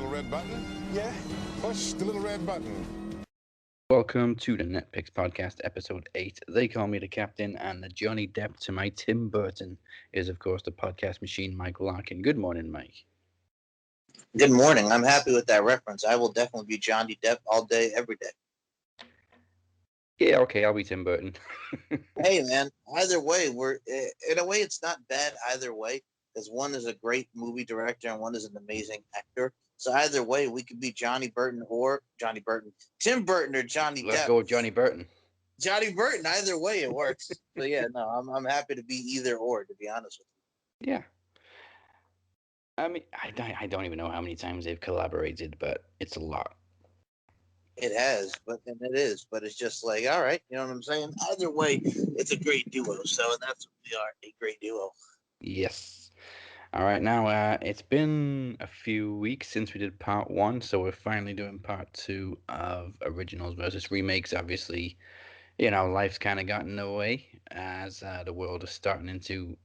little red button? Yeah, push the little red button. Welcome to the Netpicks podcast, episode 8. They call me the captain, and the Johnny Depp to my Tim Burton is, of course, the podcast machine, Mike Larkin. Good morning, Mike. Good morning. I'm happy with that reference. I will definitely be Johnny Depp all day, every day. Yeah, okay, I'll be Tim Burton. Hey, man, either way, in a way, it's not bad either way, because one is a great movie director and one is an amazing actor. So either way, we could be Tim Burton or Johnny Let's Depp. go with Johnny Burton. Johnny Burton, either way, it works. So yeah, no, I'm happy to be either or, to be honest with you. Yeah. I mean, I don't even know how many times they've collaborated, but it's a lot. It has, but it's just like, all right, you know what I'm saying? Either way, it's a great duo. So that's what we are, a great duo. Yes. All right, now it's been a few weeks since we did part 1, so we're finally doing part 2 of originals versus remakes. Obviously, life's kind of gotten in the way as the world is starting to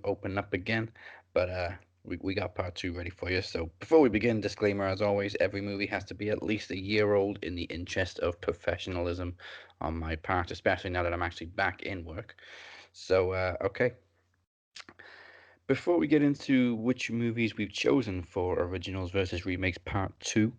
open up again. But we got part 2 ready for you. So before we begin, disclaimer as always: every movie has to be at least a year old in the interest of professionalism on my part, especially now that I'm actually back in work. So okay. Before we get into which movies we've chosen for originals versus remakes part 2,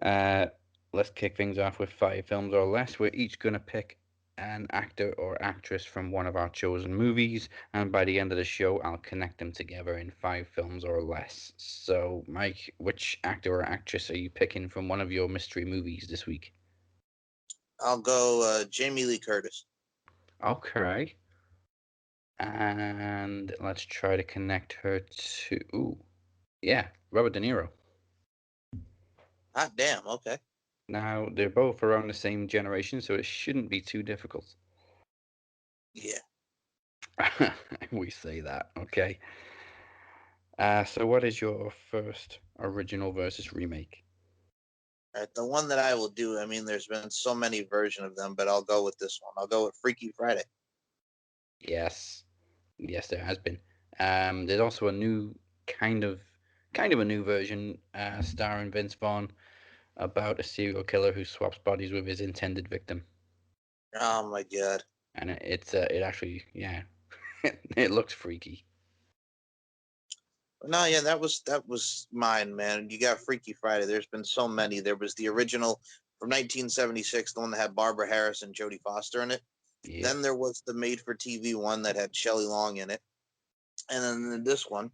uh, let's kick things off with 5 films or less. We're each going to pick an actor or actress from one of our chosen movies, and by the end of the show, I'll connect them together in 5 films or less. So, Mike, which actor or actress are you picking from one of your mystery movies this week? I'll go Jamie Lee Curtis. Okay. And let's try to connect her to... Ooh, yeah, Robert De Niro. Hot damn, okay. Now, they're both around the same generation, so it shouldn't be too difficult. Yeah. We say that, okay. So what is your first original versus remake? All right, the one that I will do, I mean, there's been so many versions of them, but I'll go with this one. I'll go with Freaky Friday. Yes. Yes, there has been. There's also a new kind of a new version starring Vince Vaughn about a serial killer who swaps bodies with his intended victim. Oh my god. And it actually, yeah, it looks freaky. No, yeah, that was mine, man. You got Freaky Friday. There's been so many. There was the original from 1976, the one that had Barbara Harris and Jodie Foster in it. Yeah. Then there was the made-for-TV one that had Shelley Long in it, and then this one,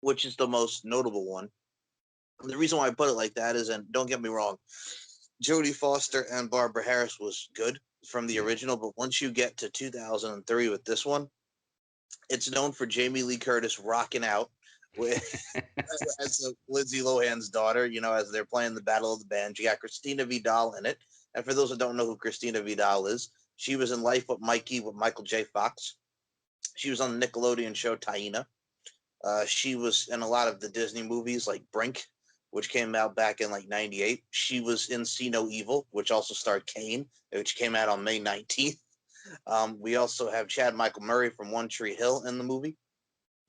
which is the most notable one. And the reason why I put it like that is, and don't get me wrong, Jodie Foster and Barbara Harris was good from the original, but once you get to 2003 with this one, it's known for Jamie Lee Curtis rocking out with as Lindsay Lohan's daughter, as they're playing the Battle of the Bands. You got Christina Vidal in it. And for those that don't know who Christina Vidal is, she was in Life with Mikey with Michael J. Fox. She was on the Nickelodeon show Taina. She was in a lot of the Disney movies like Brink, which came out back in like 98. She was in See No Evil, which also starred Kane, which came out on May 19th. We also have Chad Michael Murray from One Tree Hill in the movie.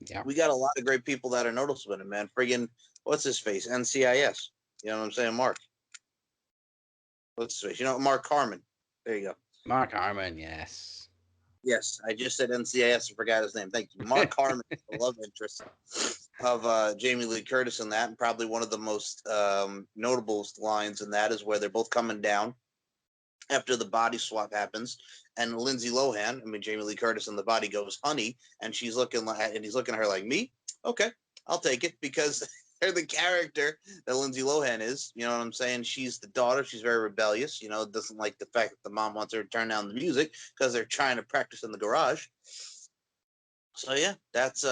Yeah. We got a lot of great people that are noticeable in it, man. Friggin', what's his face? NCIS. You know what I'm saying? Mark. What's his face? Mark Harmon. There you go. Mark Harmon, yes. Yes, I just said NCIS and forgot his name. Thank you. Mark Harmon, the love interest of Jamie Lee Curtis in that, and probably one of the most notable lines in that is where they're both coming down after the body swap happens, and Lindsay Lohan, I mean Jamie Lee Curtis, in the body goes, "Honey," and she's looking like, and he's looking at her like, "Me? Okay, I'll take it," because they're the character that Lindsay Lohan is. You know what I'm saying? She's the daughter. She's very rebellious. Doesn't like the fact that the mom wants her to turn down the music because they're trying to practice in the garage. So yeah, that's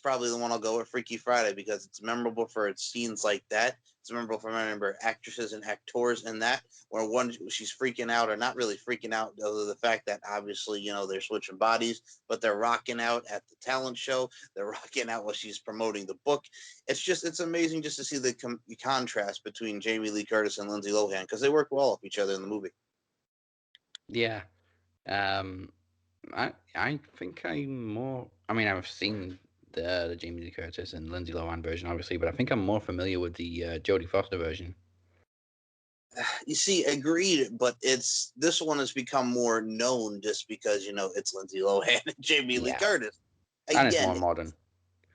probably the one I'll go with, Freaky Friday, because it's memorable for its scenes like that. It's memorable for, I remember, actresses and actors in that, where one, she's freaking out, or not really freaking out, other than the fact that obviously they're switching bodies, but they're rocking out at the talent show. They're rocking out while she's promoting the book. It's amazing just to see the contrast between Jamie Lee Curtis and Lindsay Lohan, because they work well off each other in the movie. Yeah. I think I'm more. I mean, I've seen the Jamie Lee Curtis and Lindsay Lohan version, obviously, but I think I'm more familiar with the Jodie Foster version. You see, agreed, but this one has become more known just because it's Lindsay Lohan and Jamie Lee Yeah. Curtis. And it's more modern.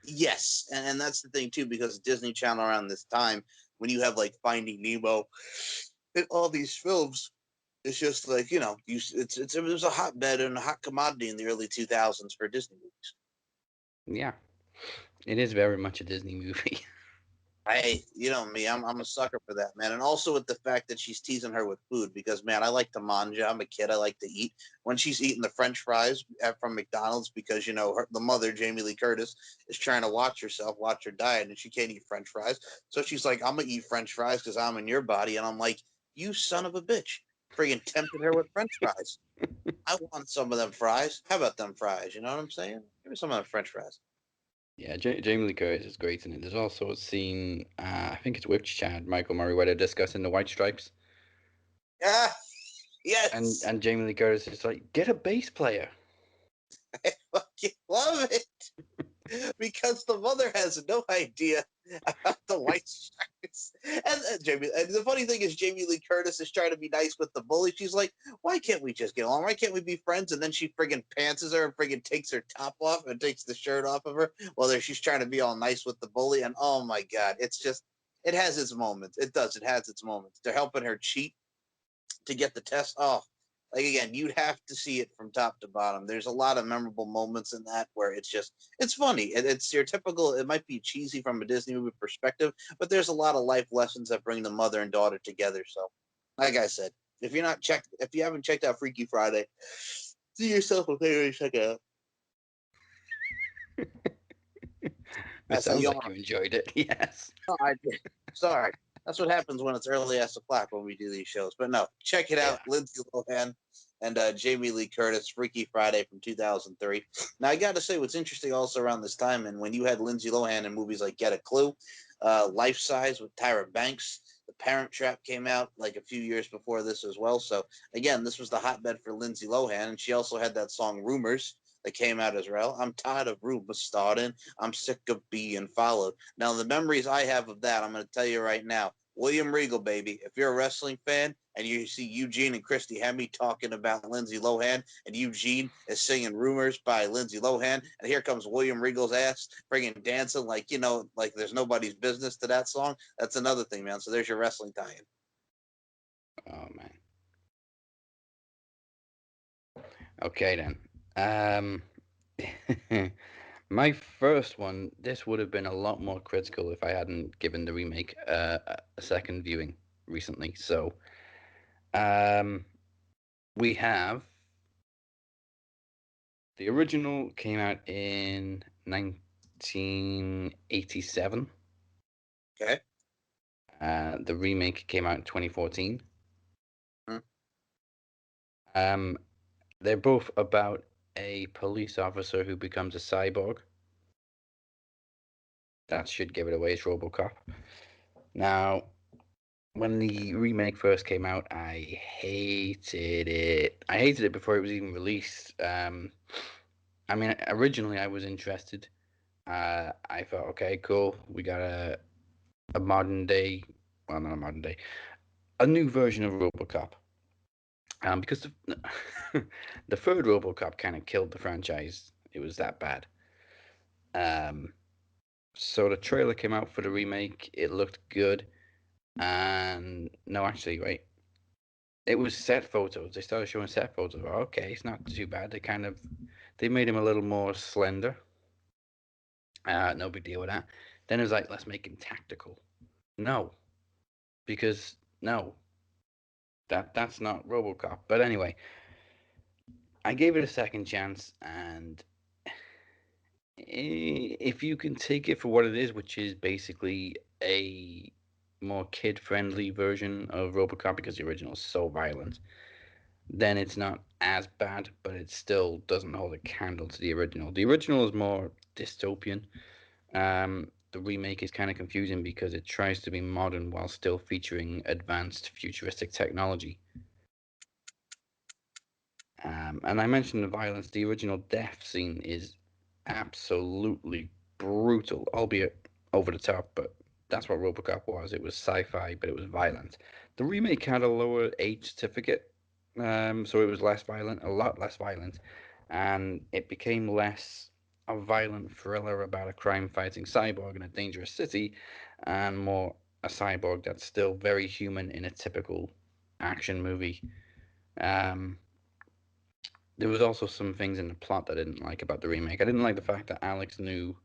Yes, and that's the thing too, because Disney Channel around this time, when you have like Finding Nemo and all these films, it's just like it was a hotbed and a hot commodity in the early 2000s for Disney movies. Yeah, it is very much a Disney movie. You know me, I'm a sucker for that, man. And also with the fact that she's teasing her with food because, man, I like to manja. I'm a kid. I like to eat. When she's eating the French fries from McDonald's because, the mother, Jamie Lee Curtis, is trying to watch her diet, and she can't eat French fries. So she's like, I'm going to eat French fries because I'm in your body. And I'm like, you son of a bitch. Friggin' tempted her with French fries. I want some of them fries. How about them fries? You know what I'm saying? Give me some of them French fries. Yeah, Jamie Lee Curtis is great in it. There's also a scene, I think it's with Chad Michael Murray, where they're discussing the White Stripes. Yeah, yes. And Jamie Lee Curtis is like, get a bass player. I fucking love it. Because the mother has no idea about the White Stripes. And and the funny thing is, Jamie Lee Curtis is trying to be nice with the bully. She's like, why can't we just get along? Why can't we be friends? And then she friggin' pantses her and friggin' takes her top off and takes the shirt off of her while she's trying to be all nice with the bully. And oh my God, it has its moments. It does. It has its moments. They're helping her cheat to get the test. Oh, like again, you'd have to see it from top to bottom. There's a lot of memorable moments in that where it's funny. It's your typical. It might be cheesy from a Disney movie perspective, but there's a lot of life lessons that bring the mother and daughter together. So, like I said, if you haven't checked out Freaky Friday, do yourself a favor and check it out. It sounds like you enjoyed it. Yes. No, I did. Sorry. That's what happens when it's early as o'clock when we do these shows. But no, check it out. Yeah. Lindsay Lohan and Jamie Lee Curtis, Freaky Friday from 2003. Now, I got to say, what's interesting also around this time, and when you had Lindsay Lohan in movies like Get a Clue, Life Size with Tyra Banks, The Parent Trap came out like a few years before this as well. So, again, this was the hotbed for Lindsay Lohan. And she also had that song Rumors that came out as well. I'm tired of rumors starting. I'm sick of being followed. Now, the memories I have of that, I'm going to tell you right now. William Regal, baby. If you're a wrestling fan and you see Eugene and Christy Hemme talking about Lindsay Lohan, and Eugene is singing Rumors by Lindsay Lohan, and here comes William Regal's ass friggin' dancing like there's nobody's business to that song. That's another thing, man. So there's your wrestling tie-in. Oh man. Okay then. My first one, this would have been a lot more critical if I hadn't given the remake a second viewing recently. So, we have the original came out in 1987. Okay. The remake came out in 2014. Hmm. They're both about a police officer who becomes a cyborg. That should give it away. It's Robocop. Now, when the remake first came out, I hated it. I hated it before it was even released. I mean, originally I was interested. I thought, okay, cool. We got a modern day, well, not a modern day, a new version of Robocop. Because the third Robocop kind of killed the franchise. It was that bad. So the trailer came out for the remake. It looked good. And no, actually, wait. It was set photos. They started showing set photos. Okay, it's not too bad. They made him a little more slender. No big deal with that. Then it was like, let's make him tactical. No, because no, that's not RoboCop. But anyway, I gave it a second chance, and if you can take it for what it is, which is basically a more kid-friendly version of RoboCop, because the original is so violent, then it's not as bad, but it still doesn't hold a candle to the original. The original is more dystopian. The remake is kind of confusing because it tries to be modern while still featuring advanced futuristic technology. And I mentioned the violence. The original death scene is absolutely brutal, albeit over the top, but that's what Robocop was. It was sci-fi, but it was violent. The remake had a lower age certificate, so it was less violent, a lot less violent, and it became less a violent thriller about a crime-fighting cyborg in a dangerous city, and more a cyborg that's still very human in a typical action movie. Um, there was also some things in the plot that I didn't like about the remake. I didn't like the fact that Alex knew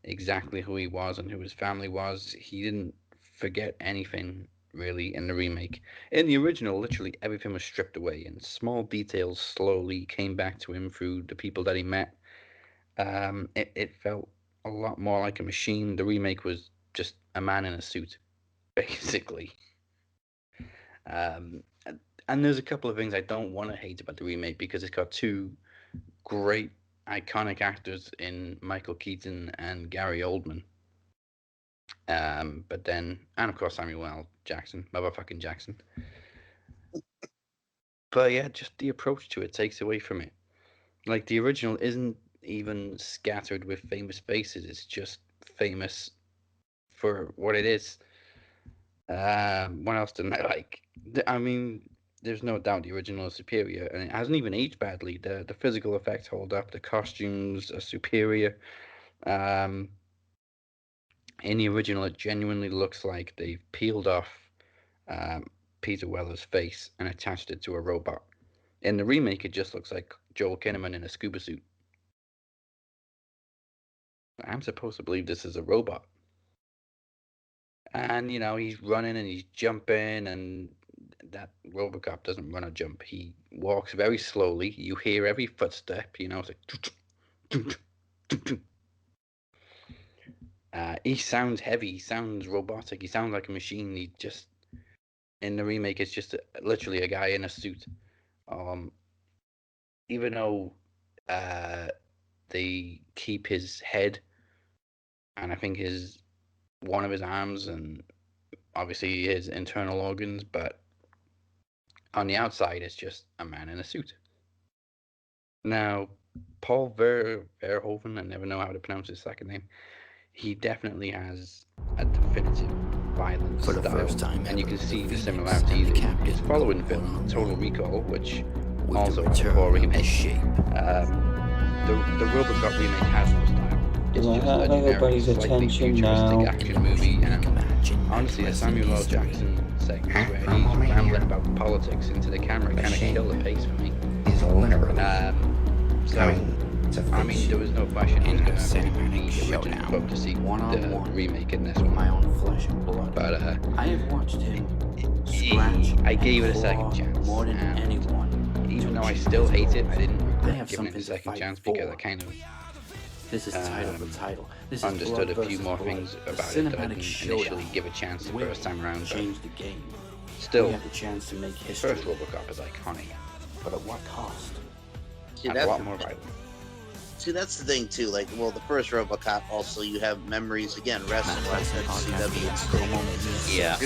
exactly who he was and who his family was. He didn't forget anything really in the remake. In the original, literally everything was stripped away, and small details slowly came back to him through the people that he met. It felt a lot more like a machine. The remake was just a man in a suit, basically. Um, and there's a couple of things I don't want to hate about the remake because it's got two great iconic actors in Michael Keaton and Gary Oldman. But then, and of course Samuel L. Jackson, motherfucking Jackson. But yeah, just the approach to it takes away from it. Like the original isn't even scattered with famous faces; it's just famous for what it is. What else didn't I like? I mean, there's no doubt the original is superior, and it hasn't even aged badly. The physical effects hold up. The costumes are superior. Um, in the original, it genuinely looks like they've peeled off Peter Weller's face and attached it to a robot. In the remake, it just looks like Joel Kinnaman in a scuba suit. I'm supposed to believe this is a robot. And, you know, he's running and he's jumping, and that Robocop doesn't run or jump. He walks very slowly. You hear every footstep, you know, it's like. He sounds heavy. He sounds robotic. He sounds like a machine. He just, in the remake, it's just literally a guy in a suit. Um, even though uh, they keep his head and I think his one of his arms and obviously his internal organs, but on the outside it's just a man in a suit. Now, Paul Verhoeven, I never know how to pronounce his second name. He definitely has a definitive violent For the style, first time and you ever, can see the Phoenix similarities and the in his captain following go film, on Total one. Recall, which With also the has a return poor of the remake. shape. The RoboCop remake has no style. It's Do I just a have generic, everybody's slightly attention futuristic now? action movie, and honestly, the Samuel L. Jackson segments where he's rambling about politics into the camera kind of kill the pace for me. Is literally. I mean, there was no question I was In going a to read cinematic the original showdown, book to see the one-on-one, remake in this with my one. own flesh and blood. But I have watched him scratch I gave and it a second claw chance, more than and anyone. even to though I achieve still his hate goal. it, I didn't I regret have giving it a something to second fight chance because I for. kind of This is title the title. This is understood blood a few versus more blood. things The about it that I cinematic didn't showdown initially give a chance the will first time around. But change the game. still, We have the chance to make the history. first Robocop is iconic But at what cost? See, and a lot more violent. See, that's the thing too. Like, well, the first RoboCop. Also, you have memories again. Wrestling, like WCW and Sting. Yeah.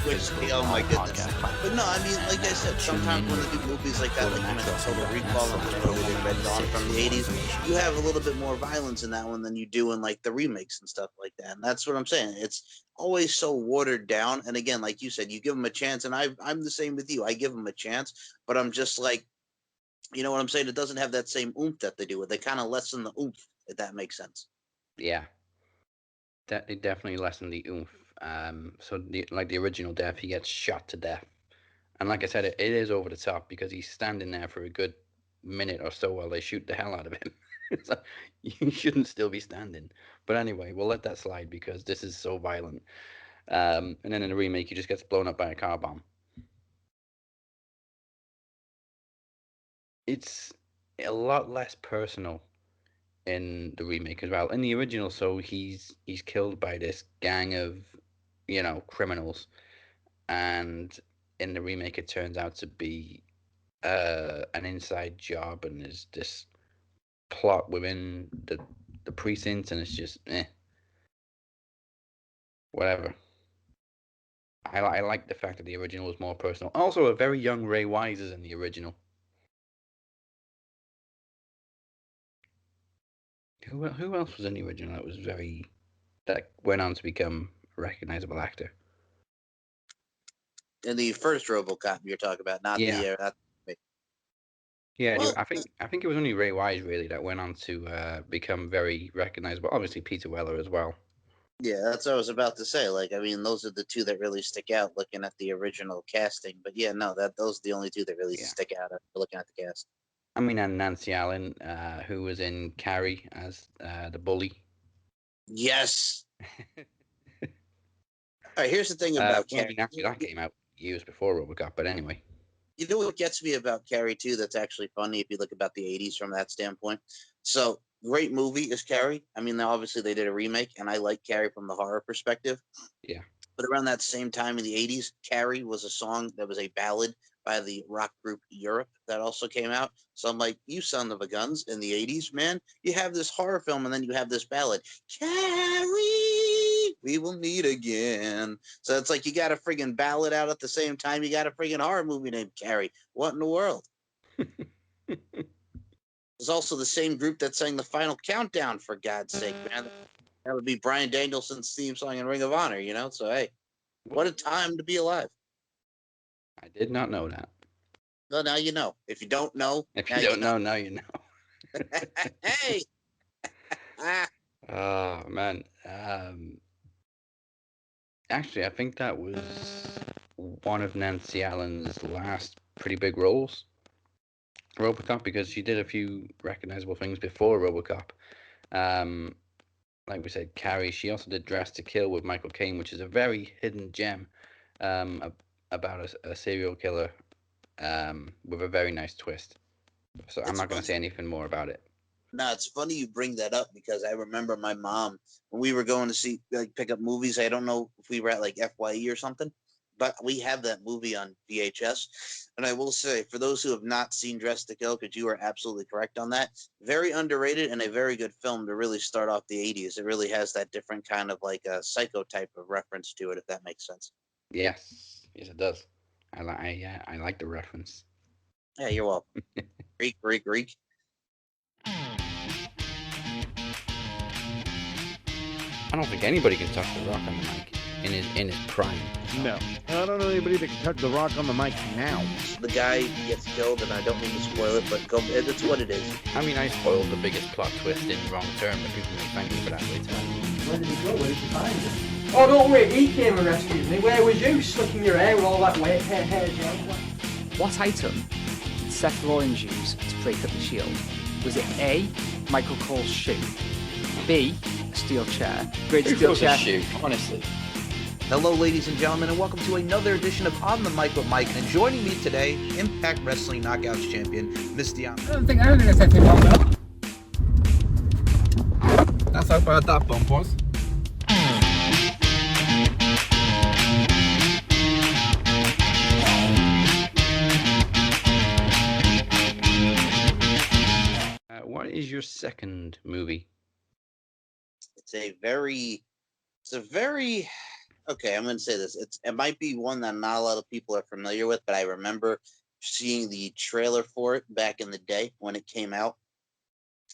Which, oh my goodness. But no, I mean, like I said, sometimes when they do movies like that, like you mentioned Total Recall, or they did Red Dawn from the '80s, you have a little bit more violence in that one than you do in like the remakes and stuff like that. And that's what I'm saying. It's always so watered down. And again, like you said, you give them a chance, and I'm the same with you. I give them a chance, but I'm just like, you know what I'm saying? It doesn't have that same oomph that they do. They kind of lessen the oomph, if that makes sense. Yeah, that they definitely lessen the oomph. So like the original death, he gets shot to death, and like I said, it is over the top because he's standing there for a good minute or so while they shoot the hell out of him. So you shouldn't still be standing. But anyway, we'll let that slide because this is so violent. And then in the remake, he just gets blown up by a car bomb. It's a lot less personal in the remake as well. In the original, so he's killed by this gang of, you know, criminals, and in the remake, it turns out to be an inside job, and there's this plot within the precinct, and it's just whatever. I like the fact that the original was more personal. Also, a very young Ray Wise is in the original, Who else was in the original that went on to become a recognizable actor? In the first RoboCop you're talking about, not Yeah. the. Yeah, Well, I think it was only Ray Wise really that went on to become very recognizable. Obviously, Peter Weller as well. yeah, that's what I was about to say. Like, I mean, those are the two that really stick out looking at the original casting. But yeah, no, those are the only two that really Yeah. stick out after looking at the cast. I mean, and Nancy Allen, who was in Carrie as the bully. Yes. All right, here's the thing about Well, I Carrie. mean, actually, that came out years before RoboCop, but anyway. You know what gets me about Carrie too? That's actually funny if you look about the '80s from that standpoint. So great movie is Carrie. I mean, obviously they did a remake, and I like Carrie from the horror perspective. Yeah. But around that same time in the '80s, Carrie was a song that was a ballad by the rock group Europe that also came out. So I'm like, you son of a guns, in the '80s, man, you have this horror film and then you have this ballad, Carrie, we will meet again. So it's like you got a friggin' ballad out at the same time you got a friggin' horror movie named Carrie. What in the world? It's also the same group that sang the Final Countdown, for God's sake, man. That would be Brian Danielson's theme song in Ring of Honor, you know? So hey, what a time to be alive. I did not know that. Well, now you know. If you don't know, If now you you don't know, now you know. know. Hey! Ah, Oh man. Actually, I think that was one of Nancy Allen's last pretty big roles, RoboCop, because she did a few recognizable things before RoboCop. Um, like we said, Carrie. She also did Dress to Kill with Michael Caine, which is a very hidden gem about a serial killer with a very nice twist. So I'm it's not going to funny. say anything more about it. No, it's funny you bring that up because I remember my mom when we were going to see like pick up movies. I don't know if we were at like FYE or something, but we have that movie on VHS. And I will say, for those who have not seen Dress to Kill, because you are absolutely correct on that, very underrated and a very good film to really start off the '80s. It really has that different kind of like a psycho type of reference to it, if that makes sense. Yes, yes, it does. I like the reference. Yeah, you're welcome. Greek, Greek, Greek. I don't think anybody can touch The Rock on the mic in his prime. No. I don't know anybody that can touch The Rock on the mic now. The guy gets killed, and I don't mean to spoil it, but it's what it is. I mean, I spoiled the biggest plot twist in Wrong Turn, but people may thank me for that later. Where did he go? Where did you find him? Oh, don't worry, he came and rescued me. Where was you, slicking your hair with all that wet hair gel? What item did Seth Rollins use to break up the Shield? Was it A, Michael Cole's shoe, B, a steel chair, great Who steel throws a chair, shoe, honestly? Hello, ladies and gentlemen, and welcome to another edition of On the Mic with Mike. And joining me today, Impact Wrestling Knockouts champion, Miss Dion. I don't think I said anything wrong though. That's how bad that bump was. What is your second movie? It's a very okay, I'm going to say this. It might be one that not a lot of people are familiar with, but I remember seeing the trailer for it back in the day when it came out.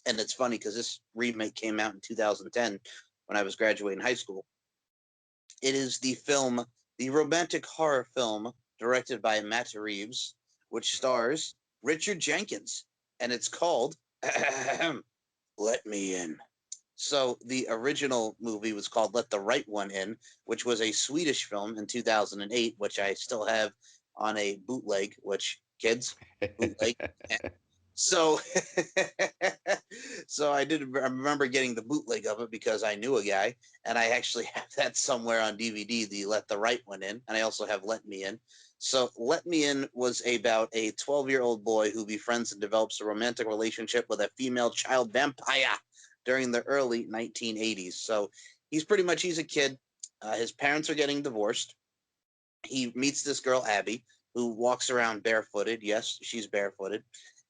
And it's funny because this remake came out in 2010 when I was graduating high school. It is the romantic horror film directed by Matt Reeves, which stars Richard Jenkins, and it's called Let Me In. So the original movie was called Let the Right One In, which was a Swedish film in 2008, which I still have on a bootleg, which kids, bootleg. So, so I remember getting the bootleg of it because I knew a guy, and I actually have that somewhere on DVD, the Let the Right One In, and I also have Let Me In. So Let Me In was about a 12-year-old boy who befriends and develops a romantic relationship with a female child vampire during the early 1980s. So he's a kid. His parents are getting divorced. He meets this girl, Abby, who walks around barefooted. Yes, she's barefooted.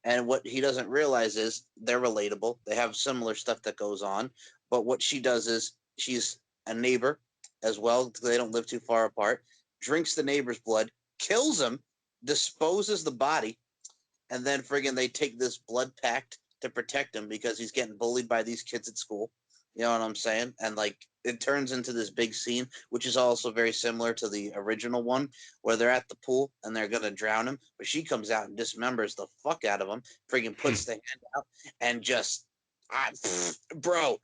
And what he doesn't realize is they're relatable. They have similar stuff that goes on. But what she does is she's a neighbor as well. They don't live too far apart. Drinks the neighbor's blood, kills him, disposes the body, and then friggin' they take this blood pact to protect him because he's getting bullied by these kids at school. You know what I'm saying? And like it turns into this big scene, which is also very similar to the original one, where they're at the pool and they're gonna drown him, but she comes out and dismembers the fuck out of him, freaking puts the hand out and just bro,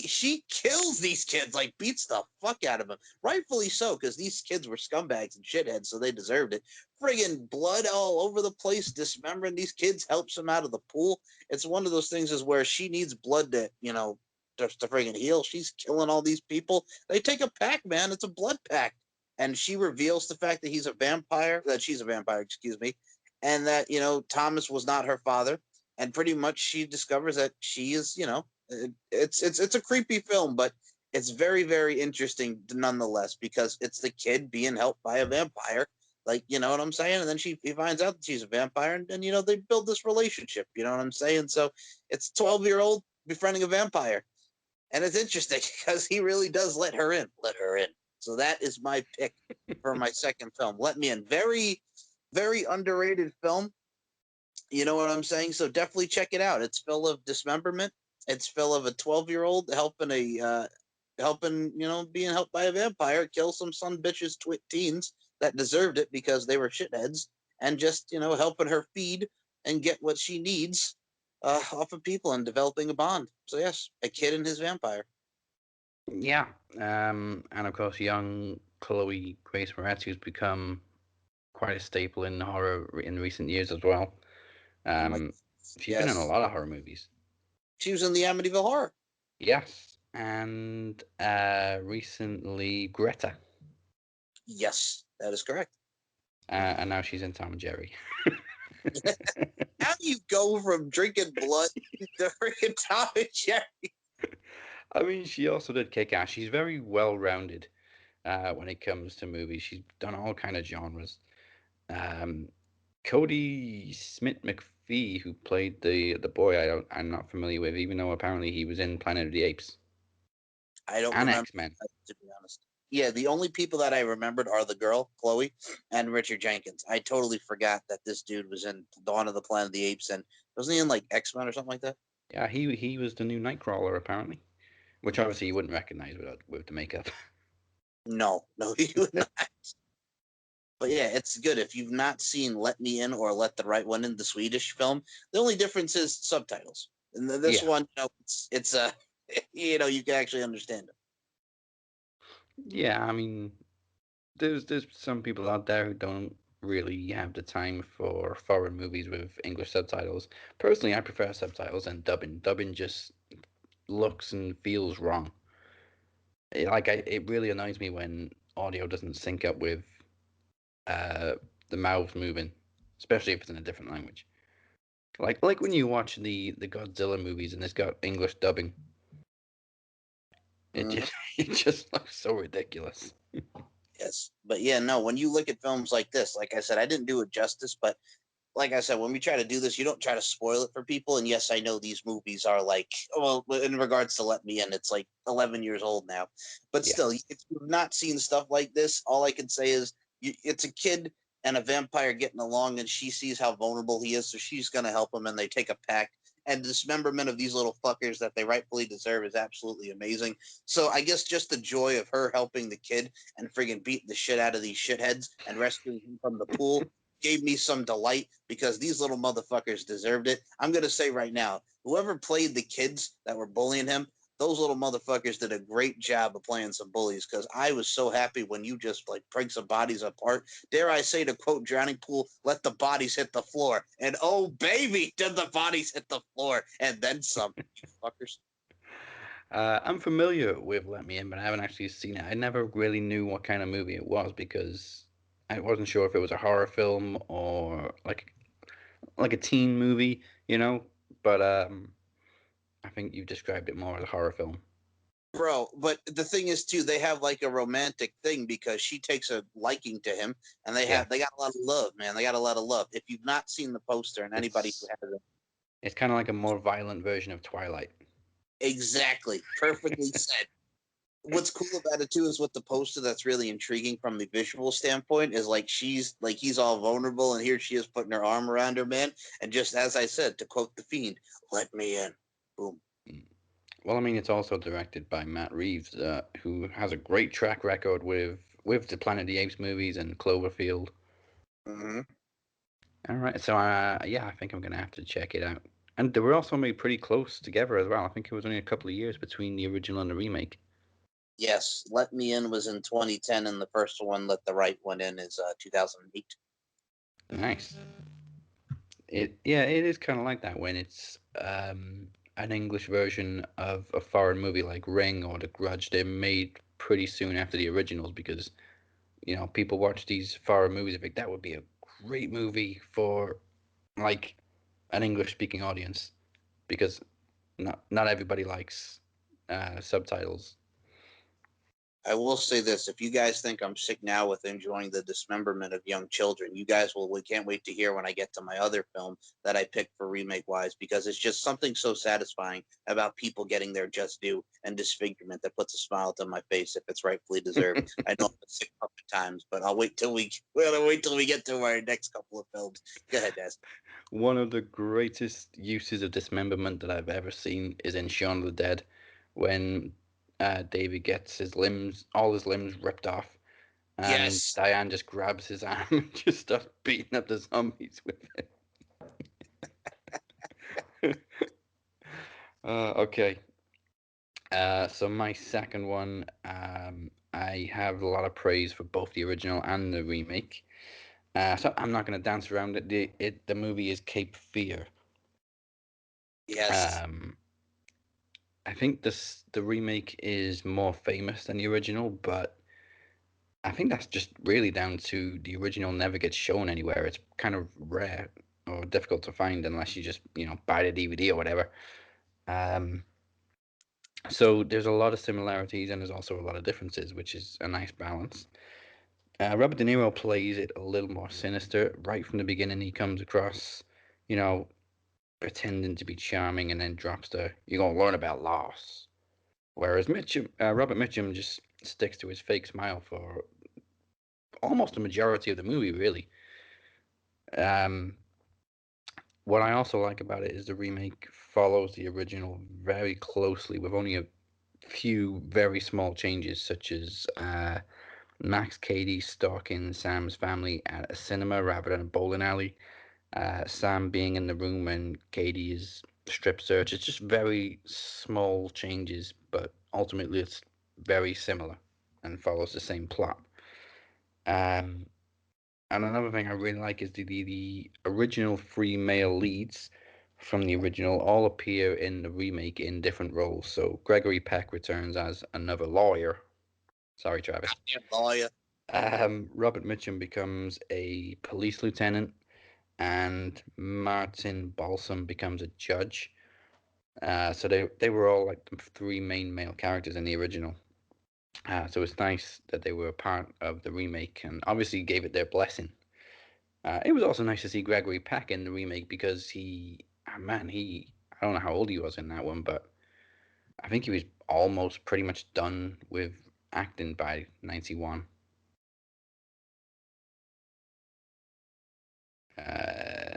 she kills these kids, like beats the fuck out of them, rightfully so, because these kids were scumbags and shitheads, so they deserved it. Friggin' blood all over the place, dismembering these kids, helps them out of the pool. It's one of those things is where she needs blood to, to friggin' heal. She's killing all these people. They take a pact, man. It's a blood pact. And she reveals the fact that she's a vampire, excuse me, and that, Thomas was not her father. And pretty much she discovers that she is, it's a creepy film, but it's very, very interesting nonetheless, because it's the kid being helped by a vampire. Like, you know what I'm saying? And then he finds out that she's a vampire, and they build this relationship. You know what I'm saying? So it's 12-year-old befriending a vampire. And it's interesting because he really does let her in. Let her in. So that is my pick for my second film. Let Me In. Very, very underrated film. You know what I'm saying? So definitely check it out. It's full of dismemberment. It's full of a 12-year-old being helped by a vampire, kill some son bitches teens that deserved it because they were shitheads, and just, helping her feed and get what she needs off of people and developing a bond. So yes, a kid and his vampire. Yeah, and of course, young Chloe Grace Moretz, who's become quite a staple in horror in recent years as well. She's been in a lot of horror movies. She was in the Amityville Horror. Yes, and recently Greta. Yes, that is correct. And now she's in Tom and Jerry. How do you go from drinking blood to freaking Tom and Jerry? I mean, she also did Kick-Ass. She's very well-rounded when it comes to movies. She's done all kind of genres. Cody Smith McPhee, who played the boy, I'm not familiar with, even though apparently he was in Planet of the Apes. I don't and remember, X-Men. to be honest. Yeah, the only people that I remembered are the girl, Chloe, and Richard Jenkins. I totally forgot that this dude was in Dawn of the Planet of the Apes, and wasn't he in like X-Men or something like that? Yeah, he was the new Nightcrawler apparently, which obviously you wouldn't recognize with the makeup. No, he would not. But yeah, it's good. If you've not seen Let Me In or Let the Right One In, the Swedish film, the only difference is subtitles. And this Yeah. one, it's you can actually understand it. Yeah, I mean, there's some people out there who don't really have the time for foreign movies with English subtitles. Personally, I prefer subtitles and dubbing. Dubbing just looks and feels wrong. It really annoys me when audio doesn't sync up with uh, the mouths moving, especially if it's in a different language. Like when you watch the Godzilla movies and it's got English dubbing, it just it just looks so ridiculous. Yes. But yeah, no, when you look at films like this, like I said, I didn't do it justice, but like I said, when we try to do this, you don't try to spoil it for people. And yes, I know these movies are like, well, in regards to Let Me In, it's like 11 years old now. But Yeah. still, if you've not seen stuff like this, all I can say is it's a kid and a vampire getting along, and she sees how vulnerable he is, so she's going to help him, and they take a pact. And the dismemberment of these little fuckers that they rightfully deserve is absolutely amazing. So I guess just the joy of her helping the kid and friggin' beating the shit out of these shitheads and rescuing him from the pool gave me some delight because these little motherfuckers deserved it. I'm going to say right now, whoever played the kids that were bullying him, those little motherfuckers did a great job of playing some bullies, because I was so happy when you just like break some bodies apart. Dare I say, to quote Drowning Pool, let the bodies hit the floor. And oh, baby, did the bodies hit the floor. And then some, you fuckers. I'm familiar with Let Me In, but I haven't actually seen it. I never really knew what kind of movie it was because I wasn't sure if it was a horror film or like a teen movie, you know. But I think you described it more as a horror film. Bro, but the thing is too, they have like a romantic thing because she takes a liking to him, and they got a lot of love, man. They got a lot of love. If you've not seen the poster, and anybody who has it, It's kind of like a more violent version of Twilight. exactly, perfectly said. what's cool about it too is what the poster that's really intriguing from the visual standpoint is like she's like he's all vulnerable and here she is putting her arm around her man and just as I said to quote the Fiend, "Let me in." Boom. Well, I mean, it's also directed by Matt Reeves, who has a great track record with the Planet of the Apes movies and Cloverfield. Mm-hmm. All right, so yeah, I think I'm gonna have to check it out. And they were also made pretty close together as well. I think it was only a couple of years between the original and the remake. Yes, "Let Me In" was in 2010, and the first one, "Let the Right One In," is 2008. Nice. It is kind of like that when it's an English version of a foreign movie like Ring or The Grudge. They're made pretty soon after the originals because people watch these foreign movies and think that would be a great movie for like an English speaking audience because not everybody likes subtitles. I will say this: if you guys think I'm sick now with enjoying the dismemberment of young children, you guys will. We can't wait to hear when I get to my other film that I picked for remake wise, because it's just something so satisfying about people getting their just due and disfigurement that puts a smile to my face if it's rightfully deserved. I know I've been sick a couple of times, but I'll wait till we get to our next couple of films. Go ahead, Des. One of the greatest uses of dismemberment that I've ever seen is in Shaun of the Dead, when David gets all his limbs ripped off, and Yes. Diane just grabs his arm and just starts beating up the zombies with it. Okay. So my second one, I have a lot of praise for both the original and the remake. So I'm not going to dance around it. The movie is Cape Fear. Yes. Um, I think the remake is more famous than the original, but I think that's just really down to the original never gets shown anywhere. It's kind of rare or difficult to find unless you just buy the DVD or whatever. Um, so there's a lot of similarities and there's also a lot of differences, which is a nice balance. Robert De Niro plays it a little more sinister right from the beginning. He comes across, you know, pretending to be charming and then drops the "You're gonna learn about loss." Whereas Robert Mitchum just sticks to his fake smile for almost the majority of the movie, really. Um, what I also like about it is the remake follows the original very closely, with only a few very small changes, such as Max Cady stalking Sam's family at a cinema rather than a bowling alley. Sam being in the room when Katie is strip search. It's just very small changes, but ultimately it's very similar and follows the same plot. Um, and another thing I really like is the original three male leads from the original all appear in the remake in different roles. So Gregory Peck returns as another lawyer. Sorry, Travis. Lawyer. Robert Mitchum becomes a police lieutenant, and Martin Balsam becomes a judge. So they were all like the three main male characters in the original. So it's nice that they were a part of the remake and obviously gave it their blessing. It was also nice to see Gregory Peck in the remake because I don't know how old he was in that one, but I think he was almost pretty much done with acting by 91. Uh,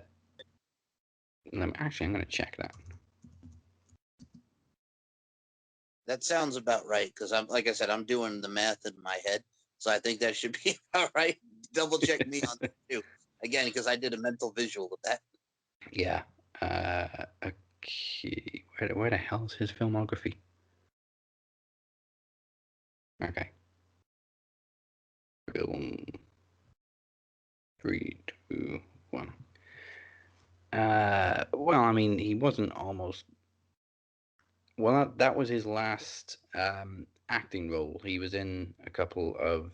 I'm going to check that. That sounds about right because I'm like I said, I'm doing the math in my head, so I think that should be all right. Double check me on that too, again because I did a mental visual of that. Yeah. Okay. Where the hell is his filmography? Okay. Film 3, 2, 1. Well, I mean, he wasn't almost. Well, that was his last acting role. He was in a couple of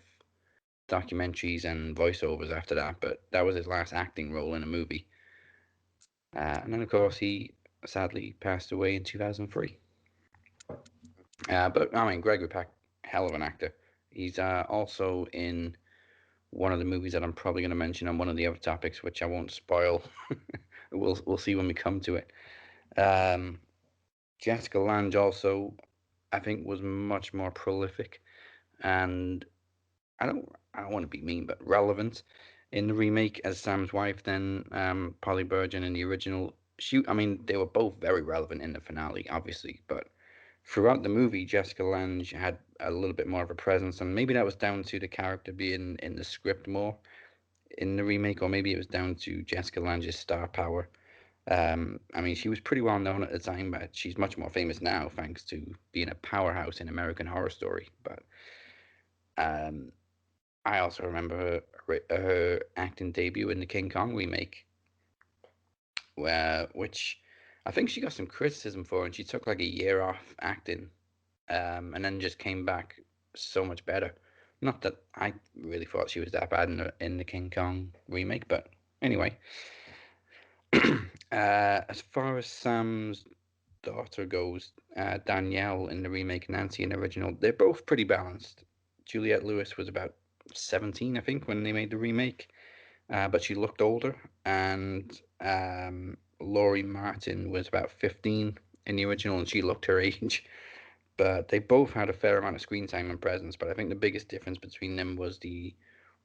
documentaries and voiceovers after that, but that was his last acting role in a movie. And then, of course, he sadly passed away in 2003. But I mean, Gregory Peck, hell of an actor. He's also in one of the movies that I'm probably going to mention on one of the other topics, which I won't spoil. We'll see when we come to it. Jessica Lange also I think was much more prolific, and I don't want to be mean, but relevant in the remake as Sam's wife than Polly Bergen in the original. I mean, they were both very relevant in the finale, obviously, but throughout the movie, Jessica Lange had a little bit more of a presence, and maybe that was down to the character being in the script more in the remake, or maybe it was down to Jessica Lange's star power. I mean, she was pretty well known at the time, but she's much more famous now thanks to being a powerhouse in American Horror Story. But um, I also remember her acting debut in the King Kong remake, which I think she got some criticism for, and she took like a year off acting, and then just came back so much better. Not that I really thought she was that bad in the King Kong remake, but anyway. As far as Sam's daughter goes, Danielle in the remake, Nancy in the original, they're both pretty balanced. Juliette Lewis was about 17, I think, when they made the remake, but she looked older, and Laurie Martin was about 15 in the original, and she looked her age. But they both had a fair amount of screen time and presence, but I think the biggest difference between them was the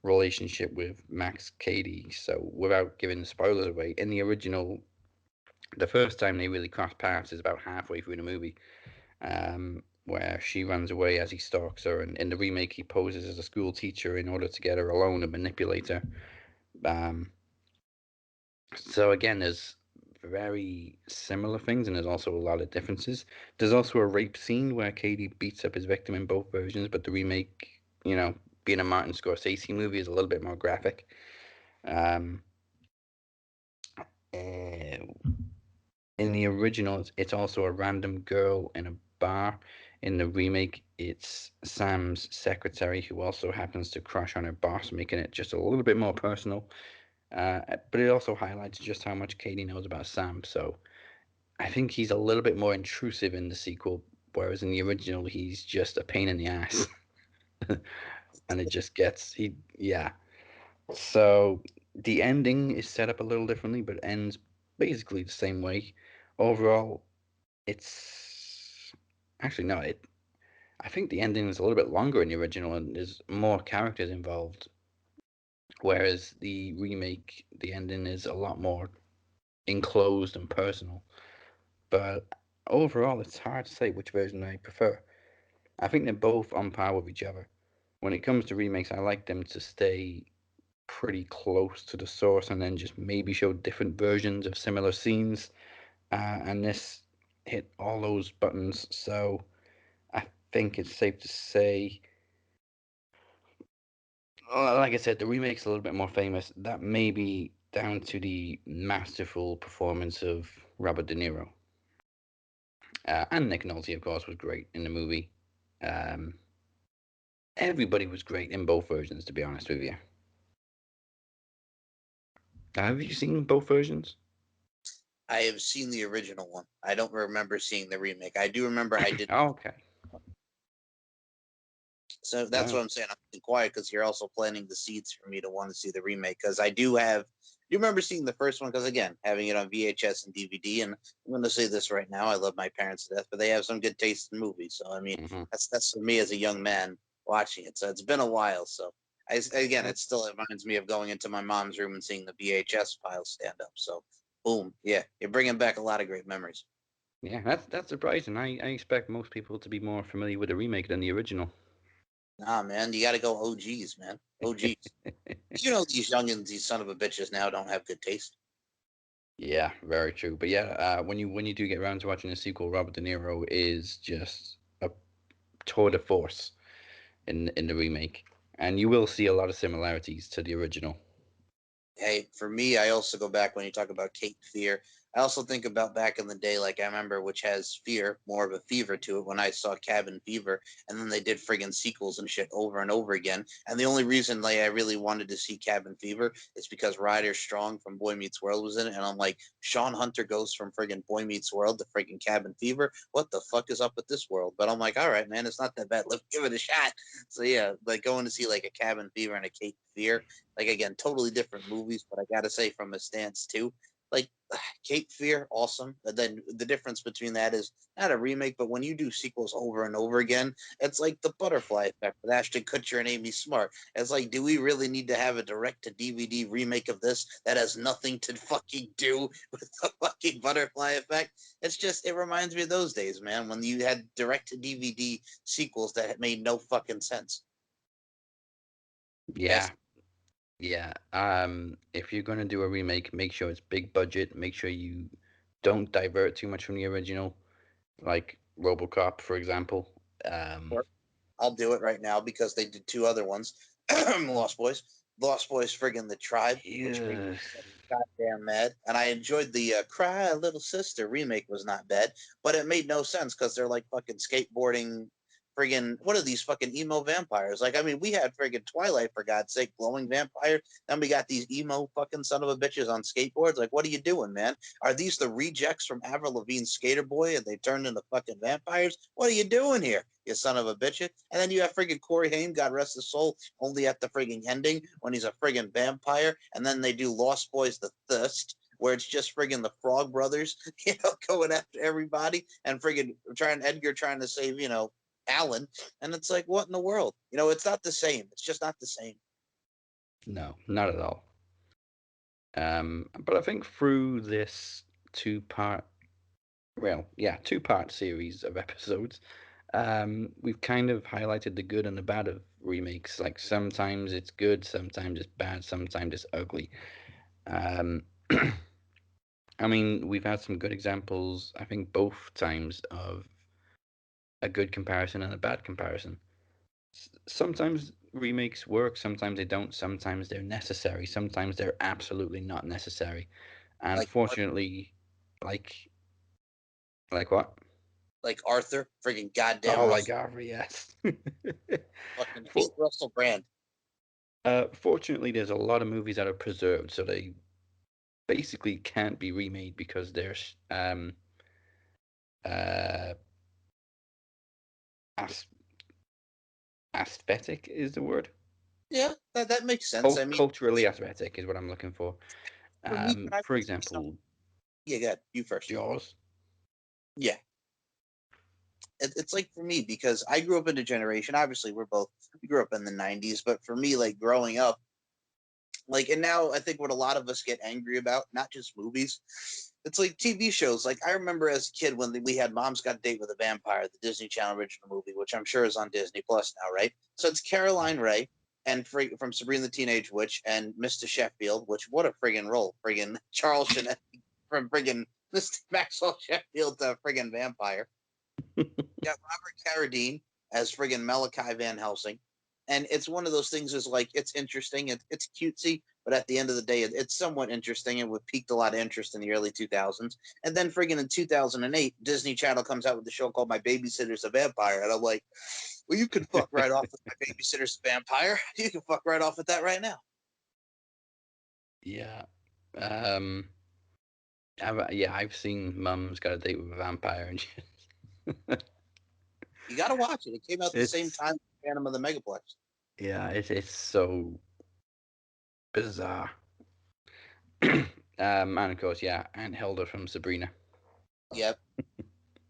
relationship with Max Cady. So, without giving spoilers away, in the original, the first time they really cross paths is about halfway through the movie, where she runs away as he stalks her, and in the remake he poses as a school teacher in order to get her alone and manipulate her. Um, so again, there's very similar things, and there's also a lot of differences. There's also a rape scene where Katie beats up his victim in both versions, but the remake, being a Martin Scorsese movie, is a little bit more graphic. Um, uh, in the original, it's also a random girl in a bar. In the remake, it's Sam's secretary who also happens to crush on her boss, making it just a little bit more personal. But it also highlights just how much Katie knows about Sam. So I think he's a little bit more intrusive in the sequel, whereas in the original, he's just a pain in the ass. And it just yeah. So the ending is set up a little differently, but ends basically the same way. Overall, it's actually no. I think the ending is a little bit longer in the original, and there's more characters involved. Whereas the remake, the ending is a lot more enclosed and personal. But overall, it's hard to say which version I prefer. I think they're both on par with each other. When it comes to remakes, I like them to stay pretty close to the source and then just maybe show different versions of similar scenes. And this hit all those buttons. So I think it's safe to say, like I said, the remake's a little bit more famous. That may be down to the masterful performance of Robert De Niro. And Nick Nolte, of course, was great in the movie. Um, Everybody was great in both versions, to be honest with you. Have you seen both versions? I have seen the original one. I don't remember seeing the remake. I do remember I did. Oh, okay. So that's what I'm saying. I'm being quiet because you're also planting the seeds for me to want to see the remake. Because I do have, you remember seeing the first one? Because again, having it on VHS and DVD, and I'm going to say this right now: I love my parents to death, but they have some good taste in movies. So I mean, Mm-hmm. that's for me as a young man watching it. So it's been a while. So again, it still reminds me of going into my mom's room and seeing the VHS pile stand up. So boom, yeah, you're bringing back a lot of great memories. Yeah, that's surprising. I expect most people to be more familiar with the remake than the original. Nah, man, you got to go OGs, man. OGs. You know these youngins, these son of a bitches now don't have good taste. Yeah, very true. But yeah, when you do get around to watching the sequel, Robert De Niro is just a tour de force in the remake, and you will see a lot of similarities to the original. Hey, for me, I also go back when you talk about Cape Fear. I also think about back in the day, like I remember, which has fear, more of a fever to it, when I saw Cabin Fever, and then they did friggin' sequels and shit over and over again. And the only reason, like, I really wanted to see Cabin Fever is because Ryder Strong from Boy Meets World was in it, and I'm like, Sean Hunter goes from friggin' Boy Meets World to friggin' Cabin Fever. What the fuck is up with this world? But I'm like, all right, man, it's not that bad. Let's give it a shot. So yeah, like going to see like a Cabin Fever and a Cape Fear, like again, totally different movies, but I gotta say from a stance too, Like Cape Fear, awesome. But then the difference between that is not a remake, but when you do sequels over and over again, it's like the butterfly effect with Ashton Kutcher and Amy Smart. It's like, do we really need to have a direct to DVD remake of this that has nothing to fucking do with the fucking butterfly effect? It's just, it reminds me of those days, man, when you had direct to DVD sequels that made no fucking sense. Yeah. Yeah. If you're gonna do a remake, make sure it's big budget. Make sure you don't divert too much from the original, like Robocop, for example. Um, I'll do it right now because they did two other ones. Lost Boys. Lost Boys friggin' The Tribe, which made me yeah. so goddamn mad. And I enjoyed the Cry Little Sister remake was not bad, but it made no sense because they're like fucking skateboarding friggin' what are these fucking emo vampires? Like, I mean, we had friggin' Twilight for God's sake, glowing vampire. Then we got these emo fucking son of a bitches on skateboards. Like, what are you doing, man? Are these the rejects from Avril Lavigne's Skater Boy and they turned into fucking vampires? What are you doing here, you son of a bitch? And then you have friggin' Corey Haim, God rest his soul, only at the friggin' ending when he's a friggin' vampire. And then they do Lost Boys The Thirst, where it's just friggin' the Frog Brothers, going after everybody and friggin' Edgar trying to save, Alan. And it's like, what in the world? It's not the same. It's just not the same. No, not at all. But I think through this two-part, two-part series of episodes, we've kind of highlighted the good and the bad of remakes. Like sometimes it's good, sometimes it's bad, sometimes it's ugly. Um, I mean, we've had some good examples, I think, both times of a good comparison and a bad comparison. Sometimes remakes work, sometimes they don't, sometimes they're necessary, sometimes they're absolutely not necessary. And Like fortunately, like what? like Arthur, friggin' goddamn Oh, like Russell, Garvey, yes. fucking hate For, Russell Brand. fortunately, there's a lot of movies that are preserved, so they basically can't be remade because they're uh, as- aesthetic is the word. Yeah, that makes sense. I mean, Culturally aesthetic is what I'm looking for. for me, when I For see something, example, yeah, good, you first. Jaws. Yeah, it's like for me because I grew up in a generation. Obviously, we grew up in the '90s, but for me, like growing up, like, and now I think what a lot of us get angry about, not just movies, it's like TV shows. Like I remember as a kid when we had Mom's Got a Date with a Vampire, the Disney Channel original movie, which I'm sure is on Disney Plus now, right? So it's Caroline Ray and from Sabrina the Teenage Witch and Mr. Sheffield, which what a friggin' role, friggin' Charles Shannon from friggin' Mr. Maxwell Sheffield to friggin' vampire. Got Robert Carradine as friggin' Malachi Van Helsing. And it's one of those things is like, it's interesting. It's cutesy, but at the end of the day, it's somewhat interesting and would piqued a lot of interest in the early 2000s. And then friggin' in 2008, Disney Channel comes out with the show called My Babysitter's a Vampire. And I'm like, well, you can fuck right off with My Babysitter's a Vampire. You can fuck right off with that right now. Yeah. Um, I've seen Mum's Got a Date with a Vampire, and You got to watch it. It came out the same it's time as Phantom of the Megaplex. it's so bizarre. And of course, Aunt Hilda from Sabrina. Yep.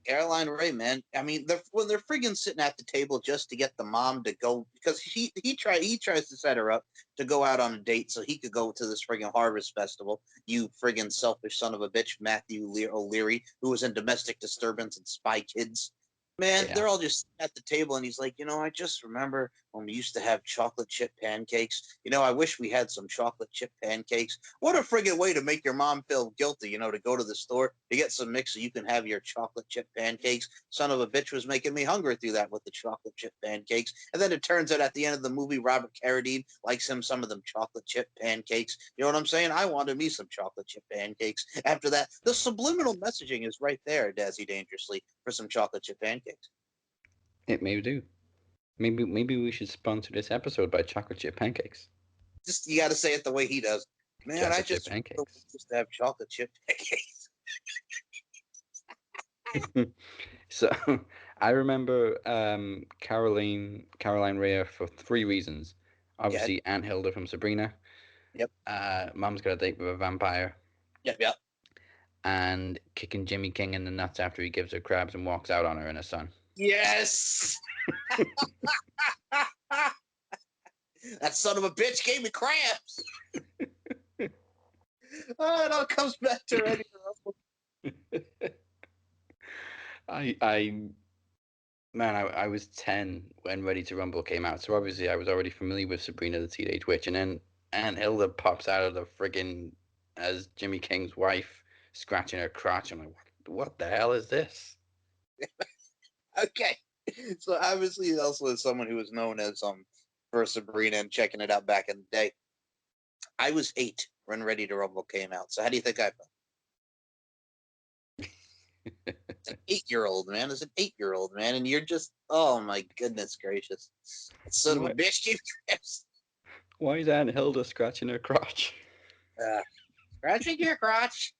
Caroline Ray, man. I mean, when they're friggin' sitting at the table just to get the mom to go because he tries to set her up to go out on a date so he could go to this friggin' harvest festival. You friggin' selfish son of a bitch, Matthew O'Leary, who was in Domestic Disturbance and Spy Kids. Man, Yeah. they're all just at the table, and he's like, I just remember when we used to have chocolate chip pancakes. I wish we had some chocolate chip pancakes. What a friggin' way to make your mom feel guilty, to go to the store to get some mix so you can have your chocolate chip pancakes. Son of a bitch was making me hungry through that with the chocolate chip pancakes. And then it turns out at the end of the movie, Robert Carradine likes him some of them chocolate chip pancakes. You know what I'm saying? I wanted me some chocolate chip pancakes. After that, the subliminal messaging is right there, Dazzy Dangerously, for some chocolate chip pancakes. It may do. Maybe we should sponsor this episode by chocolate chip pancakes. Just you got to say it the way he does. Man, I Chocolate chip just pancakes. used to have chocolate chip pancakes. So I remember Caroline Rhea for three reasons. Obviously, Aunt Hilda from Sabrina. Yep. Mom's Got a Date with a Vampire. Yep. and kicking Jimmy King in the nuts after he gives her crabs and walks out on her and her son. Yes. That son of a bitch gave me crabs. Oh, it all comes back to Ready to Rumble. I was 10 when Ready to Rumble came out, so obviously I was already familiar with Sabrina the Teenage Witch, and then Aunt Hilda pops out of the friggin' as Jimmy King's wife, scratching her crotch. I'm like, what the hell is this? Okay. So obviously also as someone who was known as for Sabrina and checking it out back in the day. I was 8 when Ready to Rumble came out. So how do you think I felt? It's an 8-year-old, man. It's an 8-year-old, man. And you're just, oh my goodness gracious. Son of a bitch, you crabs. Why is Aunt Hilda scratching her crotch? Scratching your crotch.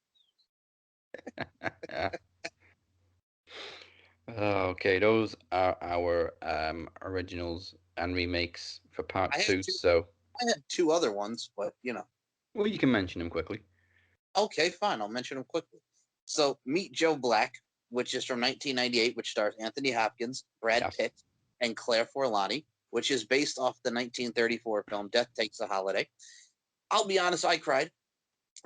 Okay, those are our originals and remakes for part I 2. had two- So, I had 2 other ones, but you know. well, you can mention them quickly. Okay, fine. I'll mention them quickly. So, Meet Joe Black, which is from 1998, which stars Anthony Hopkins, Brad Pitt, and Claire Forlani, which is based off the 1934 film Death Takes a Holiday. I'll be honest, I cried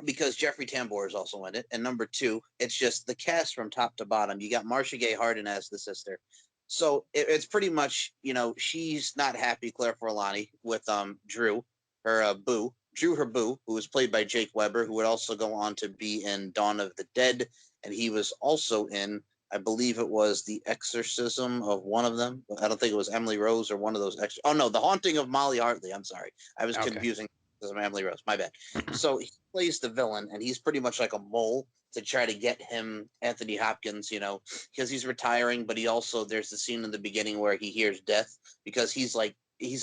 because Jeffrey Tambor is also in it. And number 2, it's just the cast from top to bottom. You got Marcia Gay Harden as the sister. So it's pretty much, she's not happy, Claire Forlani, with Drew, her boo. Drew, her boo, who was played by Jake Weber, who would also go on to be in Dawn of the Dead. And he was also in, I believe it was The Exorcism of one of them. I don't think it was Emily Rose or one of those. Oh, no, The Haunting of Molly Hartley. I'm sorry. I was confusing Emily Rose. My bad. So he plays the villain, and he's pretty much like a mole to try to get him, Anthony Hopkins, because he's retiring, but he also, there's the scene in the beginning where he hears death because he's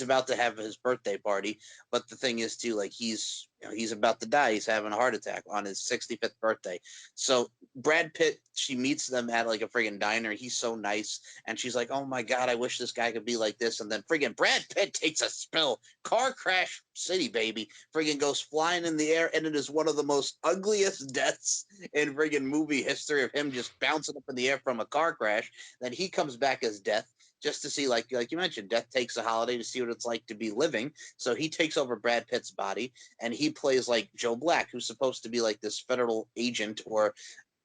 about to have his birthday party. But the thing is too, like he's about to die. He's having a heart attack on his 65th birthday. So Brad Pitt, she meets them at like a friggin' diner. He's so nice. And she's like, oh my God, I wish this guy could be like this. And then friggin' Brad Pitt takes a spill. Car crash city, baby. Friggin' goes flying in the air. And it is one of the most ugliest deaths in friggin' movie history of him just bouncing up in the air from a car crash. Then he comes back as Death just to see, like you mentioned, Death Takes a Holiday to see what it's like to be living. So he takes over Brad Pitt's body and he plays like Joe Black, who's supposed to be like this federal agent, or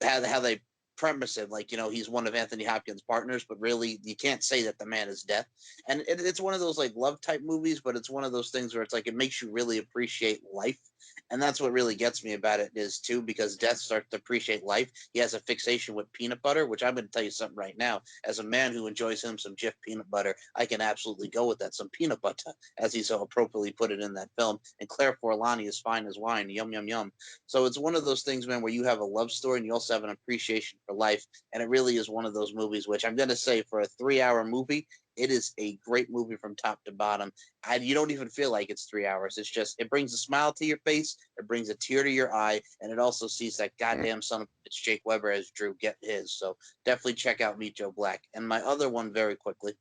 how they premise it, like he's one of Anthony Hopkins' partners, but really you can't say that the man is Death. And it's one of those like love type movies, but it's one of those things where it's like it makes you really appreciate life. And that's what really gets me about it is too, because Death starts to appreciate life. He has a fixation with peanut butter, which I'm going to tell you something right now. As a man who enjoys him some Jif peanut butter, I can absolutely go with that. Some peanut butter, as he so appropriately put it in that film. And Claire Forlani is fine as wine. Yum, yum, yum. So it's one of those things, man, where you have a love story and you also have an appreciation for life. And it really is one of those movies, which I'm going to say for a 3-hour movie, it is a great movie from top to bottom. You don't even feel like it's 3 hours. It's just, it brings a smile to your face. It brings a tear to your eye. And it also sees that goddamn son of a bitch Jake Weber as Drew get his. So definitely check out Meet Joe Black. And my other one very quickly,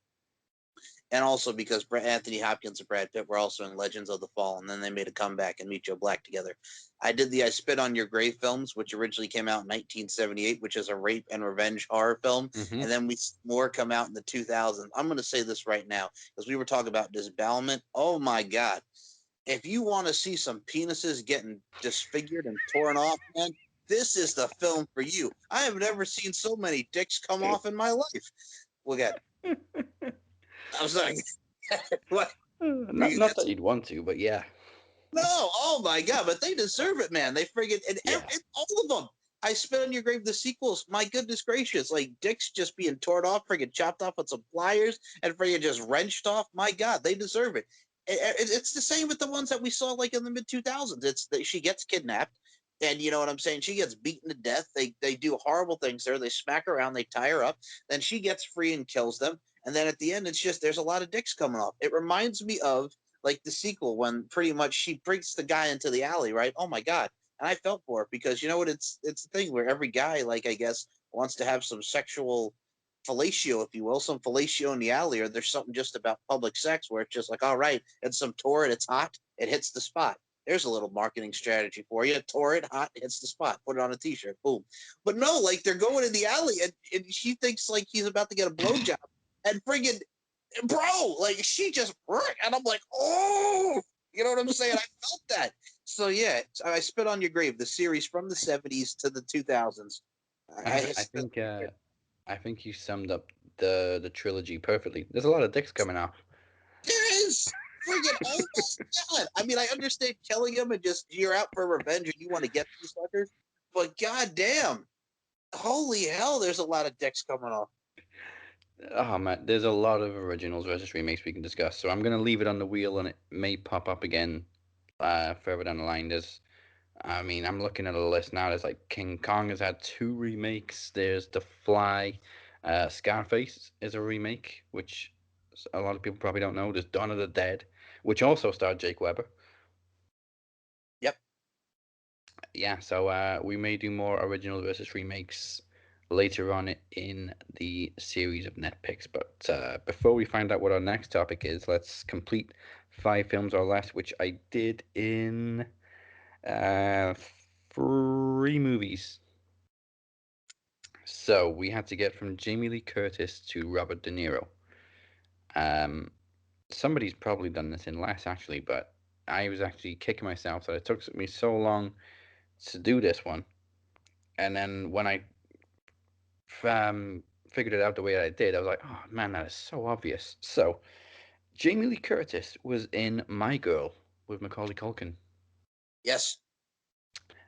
and also because Anthony Hopkins and Brad Pitt were also in Legends of the Fall, and then they made a comeback and Meet Joe Black together. I did the I Spit on Your Grave films, which originally came out in 1978, which is a rape and revenge horror film, and then more come out in the 2000s. I'm going to say this right now, because we were talking about disembowelment. Oh my God. If you want to see some penises getting disfigured and torn off, man, this is the film for you. I have never seen so many dicks come off in my life. Look at I'm sorry. What? Not that you'd want to, but yeah. No, oh my God, but they deserve it, man. They friggin' and all of them. I Spit on Your Grave, the sequels. My goodness gracious, like dicks just being torn off, friggin' chopped off with some pliers, and friggin' just wrenched off. My God, they deserve it. It's the same with the ones that we saw like in the mid 2000s. It's that she gets kidnapped, and you know what I'm saying. She gets beaten to death. They do horrible things there. They smack her around. They tie her up. Then she gets free and kills them. And then at the end, it's just there's a lot of dicks coming off. It reminds me of like the sequel when pretty much she brings the guy into the alley, right? Oh my God. And I felt for it because you know what? It's the thing where every guy, like I guess, wants to have some sexual fellatio, if you will, some fellatio in the alley, or there's something just about public sex where it's just like, all right, it's some torrid, it's hot, it hits the spot. There's a little marketing strategy for you. Tore it, hot, hits the spot. Put it on a T-shirt, boom. But no, like they're going in the alley, and she thinks like he's about to get a blowjob, and friggin' bro, like she just, and I'm like, oh, you know what I'm saying? I felt that. So yeah, I spit on your grave. The series from the '70s to the 2000s. I think you summed up the trilogy perfectly. There's a lot of dicks coming out. There is friggin' oh my god. I mean, I understand killing him and just you're out for revenge and you want to get these suckers, but goddamn, holy hell, there's a lot of dicks coming off. Oh man, there's a lot of originals versus remakes we can discuss. So I'm gonna leave it on the wheel, and it may pop up again further down the line. I'm looking at a list now. There's like King Kong has had 2 remakes. There's The Fly, Scarface is a remake, which a lot of people probably don't know. There's Dawn of the Dead, which also starred Jake Weber. Yep. Yeah, so we may do more originals versus remakes later on in the series of Netpicks. But before we find out what our next topic is, let's complete 5 films or less, which I did in 3 movies. So we had to get from Jamie Lee Curtis to Robert De Niro. Somebody's probably done this in less actually, but I was actually kicking myself that it took me so long to do this one. And then when I figured it out the way I did, I was like, oh man, that is so obvious. So Jamie Lee Curtis was in My Girl with Macaulay Culkin. Yes.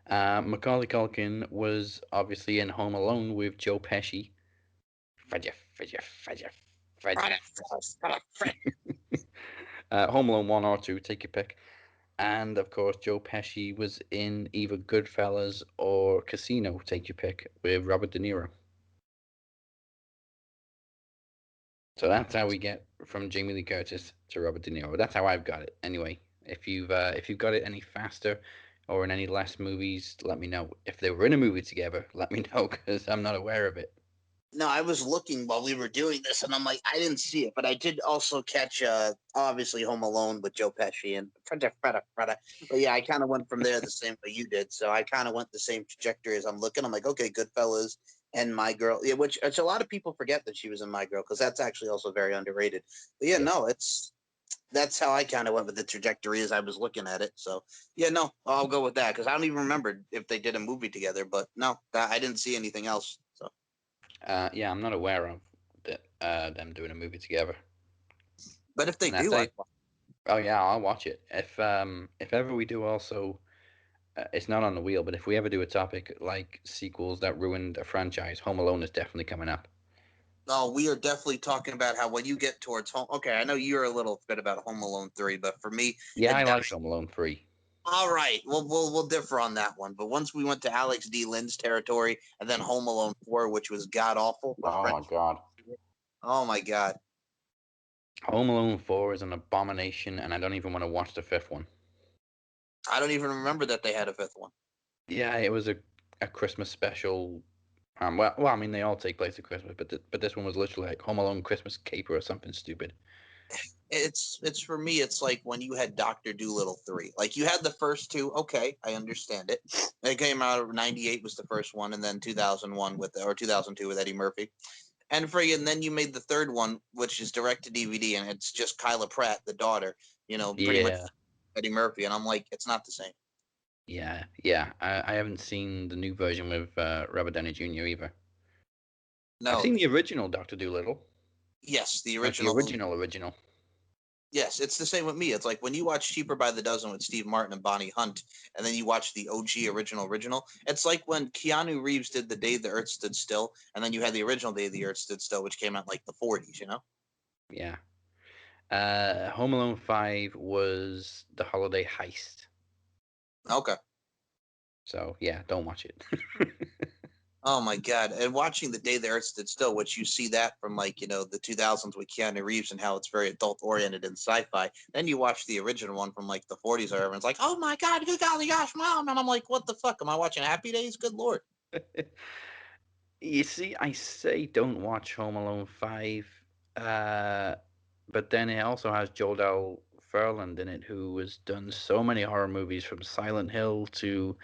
Macaulay Culkin was obviously in Home Alone with Joe Pesci. Fudge. Home Alone 1 or 2, take your pick. And of course, Joe Pesci was in either Goodfellas or Casino, take your pick, with Robert De Niro. So that's how we get from Jamie Lee Curtis to Robert De Niro. That's how I've got it. Anyway, if you've got it any faster or in any less movies, let me know. If they were in a movie together, let me know because I'm not aware of it. No, I was looking while we were doing this, and I'm like, I didn't see it, but I did also catch, obviously, Home Alone with Joe Pesci and Freda. But yeah, I kind of went from there the same way you did. So I kind of went the same trajectory as I'm looking. I'm like, okay, Goodfellas and My Girl, yeah, which a lot of people forget that she was in My Girl because that's actually also very underrated. But yeah, no, that's how I kind of went with the trajectory as I was looking at it. So yeah, no, I'll go with that because I don't even remember if they did a movie together. But no, I didn't see anything else. So. Yeah, I'm not aware of them doing a movie together. But if they And that's do, oh yeah, I'll watch it. If ever we do also, it's not on the wheel, but if we ever do a topic like sequels that ruined a franchise, Home Alone is definitely coming up. no, we are definitely talking about how when you get towards home. Okay, I know you're a little bit about Home Alone 3, but for me, Yeah, I like Home Alone 3. All right, we'll differ on that one. But once we went to Alex D. Lynn's territory, and then Home Alone 4, which was god awful. Oh my god. Oh my god. Home Alone 4 is an abomination, and I don't even want to watch the 5th one. I don't even remember that they had a 5th one. Yeah, it was a Christmas special. I mean, they all take place at Christmas, but this one was literally like Home Alone Christmas Caper or something stupid. It's for me. It's like when you had Doctor Doolittle 3. Like you had the first two. Okay, I understand it. It came out '98 was the first one, and then 2001 or 2002 with Eddie Murphy. And friggin' then you made the third one, which is direct to DVD, and it's just Kyla Pratt, the daughter, pretty much Yeah, Eddie Murphy. And I'm like, it's not the same. yeah. I haven't seen the new version with Robert Downey Jr. either. I've No, seen the original Doctor Dolittle, yes, the like the original. original. Yes, it's the same with me. It's like when you watch Cheaper by the Dozen with Steve Martin and Bonnie Hunt, and then you watch the OG original. It's like when Keanu Reeves did The Day the Earth Stood Still, and then you had the original Day the Earth Stood Still, which came out like the 40s, you know? Yeah. Home Alone 5 was the holiday heist. Okay. So yeah, don't watch it. Oh my God. And watching The Day the Earth Stood Still, which you see that from like, the 2000s with Keanu Reeves and how it's very adult oriented and sci fi. Then you watch the original one from like the 40s where everyone's like, oh my God, good golly gosh, mom. And I'm like, what the fuck? Am I watching Happy Days? Good Lord. You see, I say don't watch Home Alone 5, but then it also has Joel Dahl McFarlane in it, who has done so many horror movies from Silent Hill to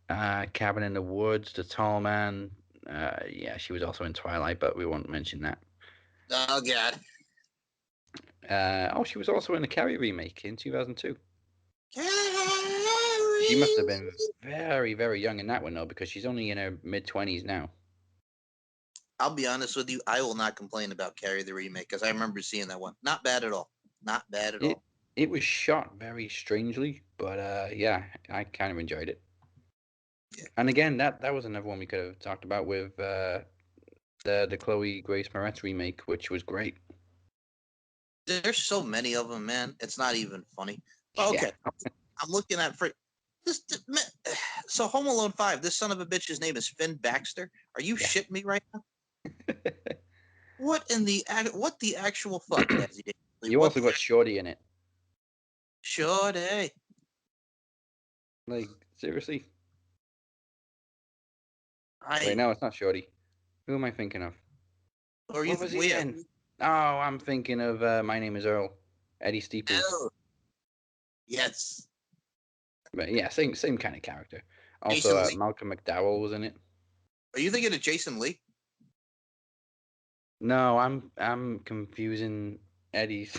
Cabin in the Woods to Tall Man. Yeah, she was also in Twilight, but we won't mention that. Oh God. She was also in the Carrie remake in 2002. Carrie! She must have been very, very young in that one, though, because she's only in her mid-20s now. I'll be honest with you. I will not complain about Carrie the remake because I remember seeing that one. Not bad at all. Not bad at all. It was shot very strangely, but yeah, I kind of enjoyed it. Yeah. And again, that was another one we could have talked about with the Chloe Grace Moretz remake, which was great. There's so many of them, man. It's not even funny. But okay, Yeah. I'm looking at this. So Home Alone 5. This son of a bitch's name is Finn Baxter. Are you Yeah. shitting me right now? What the actual fuck, Dazzy? You also got Shorty in it. Shorty. Like, seriously? I Wait, no, it's not Shorty. Who am I thinking of? or you What was he in? Oh, I'm thinking of My Name is Earl. Eddie Steeples. Oh. Yes. But yeah, same kind of character. Also, Jason Lee. Malcolm McDowell was in it. Are you thinking of Jason Lee? No, I'm confusing Eddie's.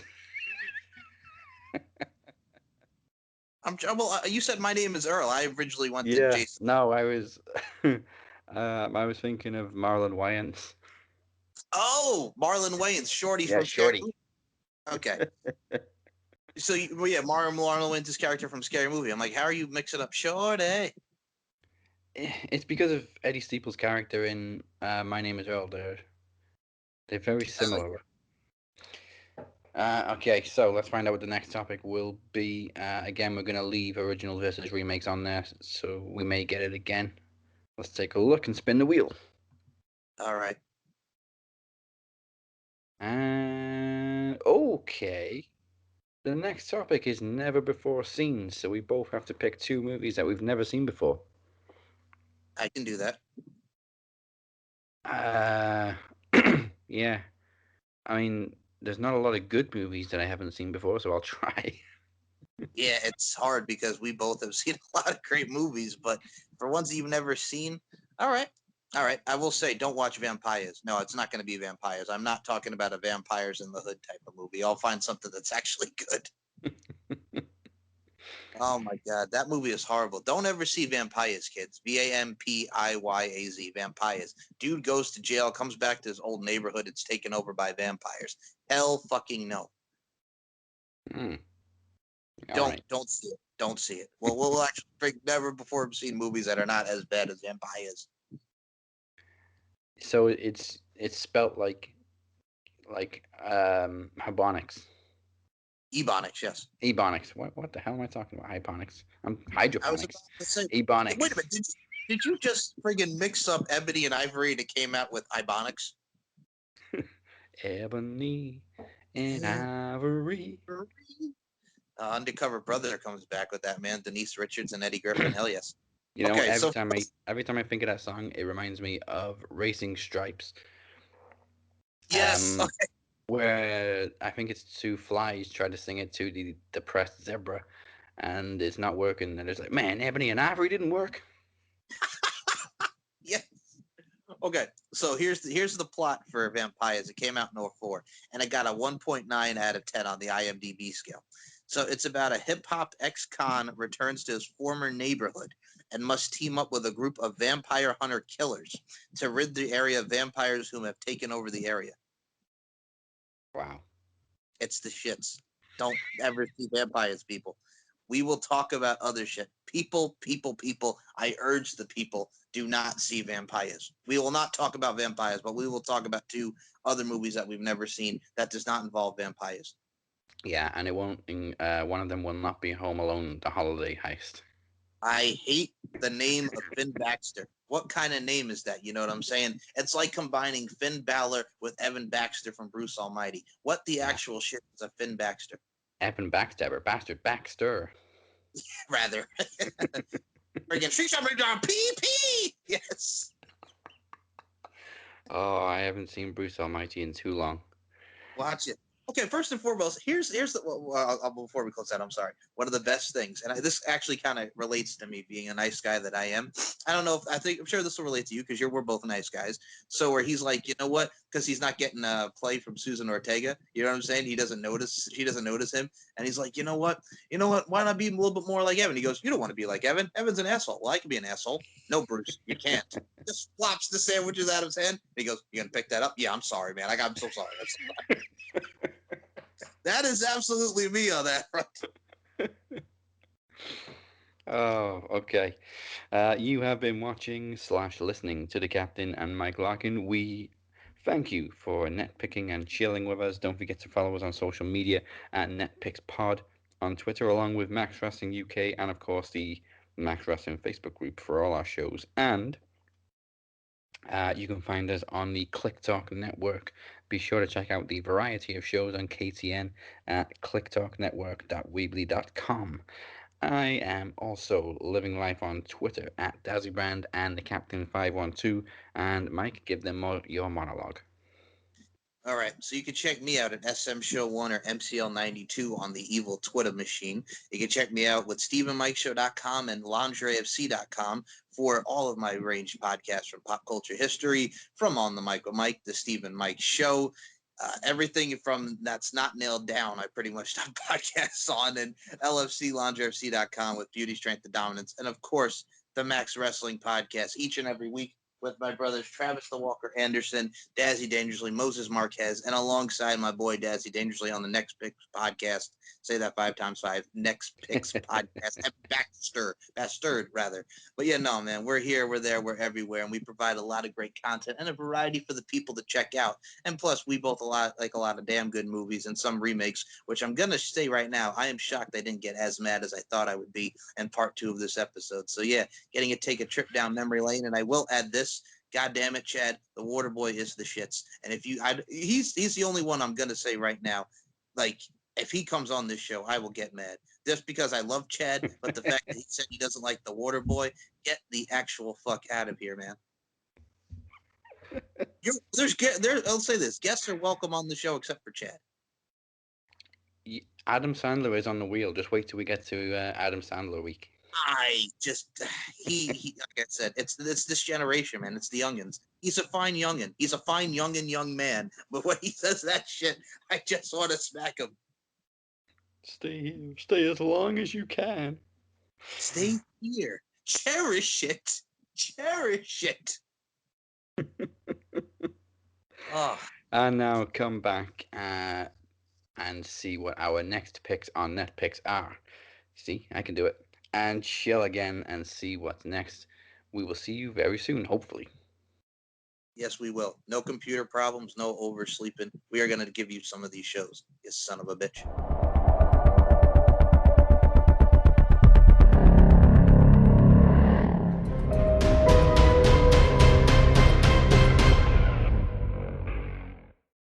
Well, you said My Name is Earl. I originally went to Yeah. Jason. No, I was I was thinking of Marlon Wayans. Oh, Marlon Wayans, Shorty Yeah, from Shorty. Scary Movie. Okay. So, Marlon Wayans' character from Scary Movie. I'm like, how are you mixing up Shorty? It's because of Eddie Steeples' character in My Name is Earl. They're very similar. Okay, so let's find out what the next topic will be. Again, we're going to leave original versus remakes on there, so we may get it again. Let's take a look and spin the wheel. All right. And okay, the next topic is never before seen, so we both have to pick two movies that we've never seen before. I can do that. Yeah. I mean, there's not a lot of good movies that I haven't seen before, so I'll try. Yeah, it's hard because we both have seen a lot of great movies, but for ones that you've never seen, all right. All right. I will say, don't watch Vampires. No, it's not going to be Vampires. I'm not talking about a Vampires in the Hood type of movie. I'll find something that's actually good. Oh my God, that movie is horrible. Don't ever see Vampires, kids. Vampiyaz, Vampires. Dude goes to jail, comes back to his old neighborhood. It's taken over by vampires. Hell fucking no. Hmm. Don't see it. Don't see it. Well, we'll actually never before seen movies that are not as bad as Vampires. So it's spelt like Hibonics. Ebonics, yes. Ebonics. What the hell am I talking about? Hibonics. I'm I was hydroponics. about to say. Ebonics. Wait a minute. Did you just friggin' mix up Ebony and Ivory and it came out with Ibonics? Ebony and Ivory. Undercover Brother comes back with that, man. Denise Richards and Eddie Griffin. Hell yes. You know, Okay, every so time I think of that song, it reminds me of Racing Stripes. yes. Okay. Where I think it's two flies try to sing it to the depressed zebra, and it's not working. And it's like, man, Ebony and Ivory didn't work. Yes. Okay, so here's the plot for Vampires. It came out in 04, and it got a 1.9 out of 10 on the IMDb scale. So it's about a hip-hop ex-con returns to his former neighborhood and must team up with a group of vampire hunter killers to rid the area of vampires whom have taken over the area. Wow. It's the shits. Don't ever see Vampires, people. We will talk about other shit. People. I urge the people, do not see Vampires. We will not talk about Vampires, but we will talk about two other movies that we've never seen that does not involve vampires. Yeah, and it won't. One of them will not be Home Alone: The Holiday Heist. I hate the name of Finn Baxter. What kind of name is that? You know what I'm saying? It's like combining Finn Balor with Evan Baxter from Bruce Almighty. What the actual shit is a Finn Baxter? Evan Backstabber, Bastard Baxter. Rather. Friggin' Street Sharping Down PP! Yes. Oh, I haven't seen Bruce Almighty in too long. Watch it. Okay, first and foremost, here's the before we close out. I'm sorry. One of the best things, and this actually kind of relates to me being a nice guy that I am. I don't know if I'm sure this will relate to you because we're both nice guys. So where he's like, you know what? Because he's not getting a play from Susan Ortega. You know what I'm saying? She doesn't notice him, and he's like, you know what? Why not be a little bit more like Evan? He goes, you don't want to be like Evan. Evan's an asshole. Well, I can be an asshole. No, Bruce, you can't. Just flops the sandwiches out of his hand. He goes, you gonna pick that up? Yeah, I'm sorry, man. I'm so sorry. That is absolutely me on that front. Oh, okay. You have been watching / listening to the Captain and Mike Larkin. We thank you for netpicking and chilling with us. Don't forget to follow us on social media at Netpicks Pod on Twitter, along with Max Wrestling UK, and of course the Max Wrestling Facebook group for all our shows. And you can find us on the ClickTalk Network. Be sure to check out the variety of shows on KTN at clicktalknetwork.weebly.com. I am also living life on Twitter at Dazzybrand and the Captain512. And Mike, give them your monologue. All right, so you can check me out at SM Show 1 or MCL92 on the evil Twitter machine. You can check me out with StephenMikeShow.com and LingerieFC.com for all of my range podcasts from pop culture history, from On the Mic with Mike, the Stephen Mike Show. Everything from that's not nailed down, I pretty much done podcasts on, and LFC, LingerieFC.com with Beauty, Strength, and Dominance. And of course, the Max Wrestling Podcast each and every week with my brothers Travis the Walker Anderson, Dazzy Dangerously, Moses Marquez, and alongside my boy Dazzy Dangerously on the Next Picks podcast. Say that 5 times 5. Next Picks podcast. Bastard, rather. But yeah, no, man, we're here, we're there, we're everywhere, and we provide a lot of great content and a variety for the people to check out. And plus, we both like a lot of damn good movies and some remakes, which I'm gonna say right now, I am shocked I didn't get as mad as I thought I would be in part 2 of this episode. So yeah, getting to take a trip down memory lane, and I will add this. God damn it, Chad! The Water Boy is the shits, and if he's the only one I'm gonna say right now. Like, if he comes on this show, I will get mad just because I love Chad. But the fact that he said he doesn't like the Water Boy, get the actual fuck out of here, man. I'll say this: guests are welcome on the show except for Chad. Adam Sandler is on the wheel. Just wait till we get to Adam Sandler week. He like I said, it's this generation, man. It's the youngins. He's a fine youngin. He's a fine young man. But when he says that shit, I just want to smack him. Stay here. Stay as long as you can. Stay here. Cherish it. Cherish it. Oh. And now come back and see what our next picks on Netpicks are. See, I can do it. And chill again and see what's next. We will see you very soon, hopefully. Yes, we will. No computer problems, no oversleeping. We are going to give you some of these shows, you son of a bitch.